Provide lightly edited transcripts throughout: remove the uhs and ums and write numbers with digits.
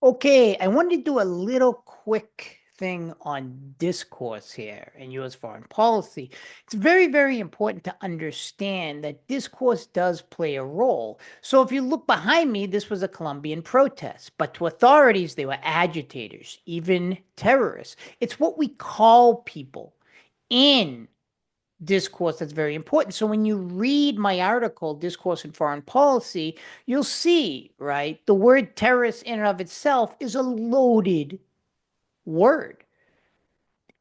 Okay, I wanted to do a little quick thing on discourse here in U.S. foreign policy. It's very, very important to understand that discourse does play a role. So if you look behind me, this was a Colombian protest, but to authorities, they were agitators, even terrorists. It's what we call people in discourse that's very important. So when you read my article, Discourse and Foreign Policy, you'll see, right? The word terrorist in and of itself is a loaded word.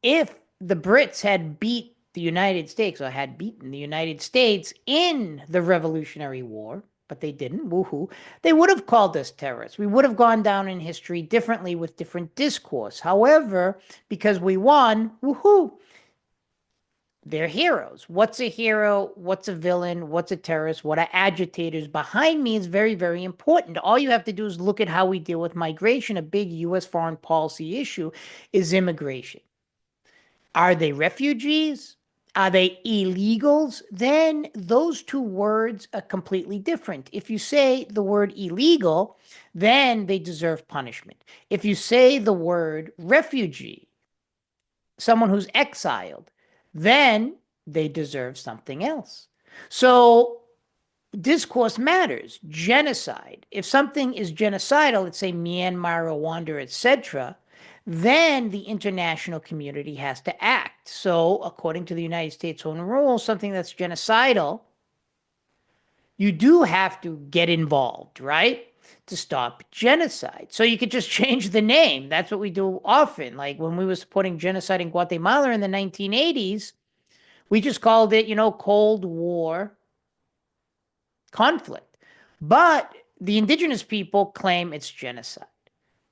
If the Brits had beat the United States or had beaten the United States in the Revolutionary War, but they didn't, woohoo, they would have called us terrorists. We would have gone down in history differently with different discourse. However, because we won, woohoo, they're heroes. What's a hero? What's a villain? What's a terrorist? What are agitators? Behind me is very, very important. All you have to do is look at how we deal with migration. A big U.S. foreign policy issue is immigration. Are they refugees? Are they illegals? Then those two words are completely different. If you say the word illegal, then they deserve punishment. If you say the word refugee, someone who's exiled, then they deserve something else. So discourse matters. Genocide. If something is genocidal, let's say Myanmar, Rwanda, etc., then the international community has to act. So, according to the United States' own rules, something that's genocidal, you do have to get involved, right? To stop genocide. So you could just change the name. That's what we do often. Like when we were supporting genocide in Guatemala in the 1980s, we just called it, Cold War conflict. But the indigenous people claim it's genocide,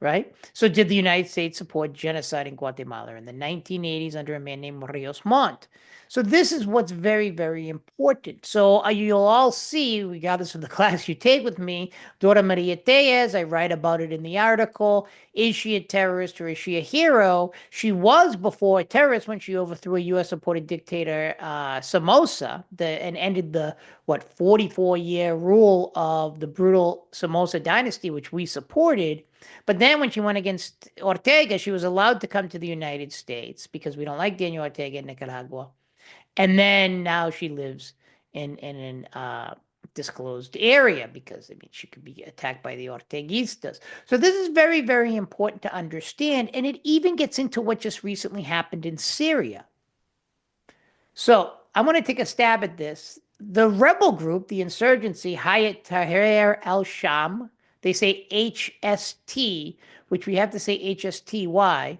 right? So did the United States support genocide in Guatemala in the 1980s under a man named Rios Montt? So this is what's very, very important. So you'll all see, we got this from the class you take with me, Dora Maria Tellez, I write about it in the article. Is she a terrorist or is she a hero? She was before a terrorist when she overthrew a U.S.-supported dictator, Somoza, and ended the, 44-year rule of the brutal Somoza dynasty, which we supported. But then when she went against Ortega, she was allowed to come to the United States because we don't like Daniel Ortega in Nicaragua. And then now she lives in an disclosed area because, I mean, she could be attacked by the Orteguistas. So this is very, very important to understand. And it even gets into what just recently happened in Syria. So I want to take a stab at this. The rebel group, the insurgency, Hayat Tahrir al-Sham, they say HST, which we have to say HSTY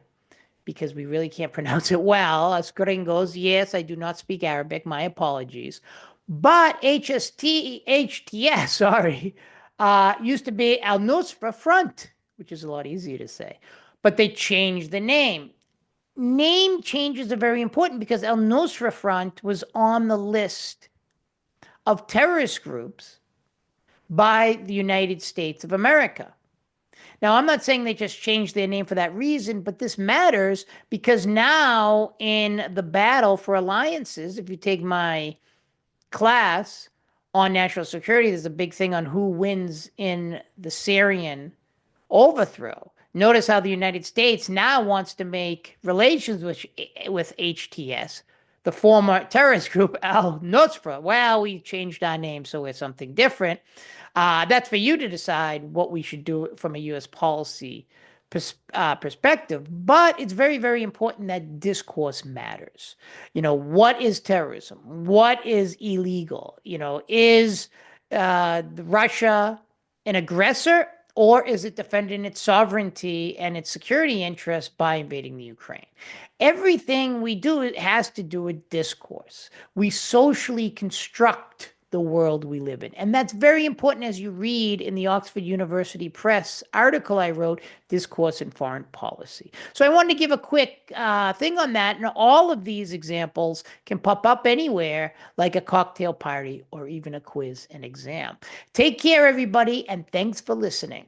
because we really can't pronounce it well. As gringos, yes, I do not speak Arabic. My apologies. But HTS, sorry, used to be al-Nusra Front, which is a lot easier to say. But they changed the name. Name changes are very important because al-Nusra Front was on the list of terrorist groups by the United States of America. Now, I'm not saying they just changed their name for that reason, but this matters because now in the battle for alliances, if you take my class on national security, there's a big thing on who wins in the Syrian overthrow. Notice how the United States now wants to make relations with HTS, the former terrorist group Al Nusra. Well, we changed our name, so we're something different. That's for you to decide what we should do from a U.S. policy perspective. But it's very, very important that discourse matters. What is terrorism? What is illegal? Is Russia an aggressor? Or is it defending its sovereignty and its security interests by invading the Ukraine? Everything we do has to do with discourse. We socially construct the world we live in. And that's very important as you read in the Oxford University Press article I wrote, Discourse and Foreign Policy. So I wanted to give a quick thing on that. And all of these examples can pop up anywhere, like a cocktail party or even a quiz and exam. Take care, everybody, and thanks for listening.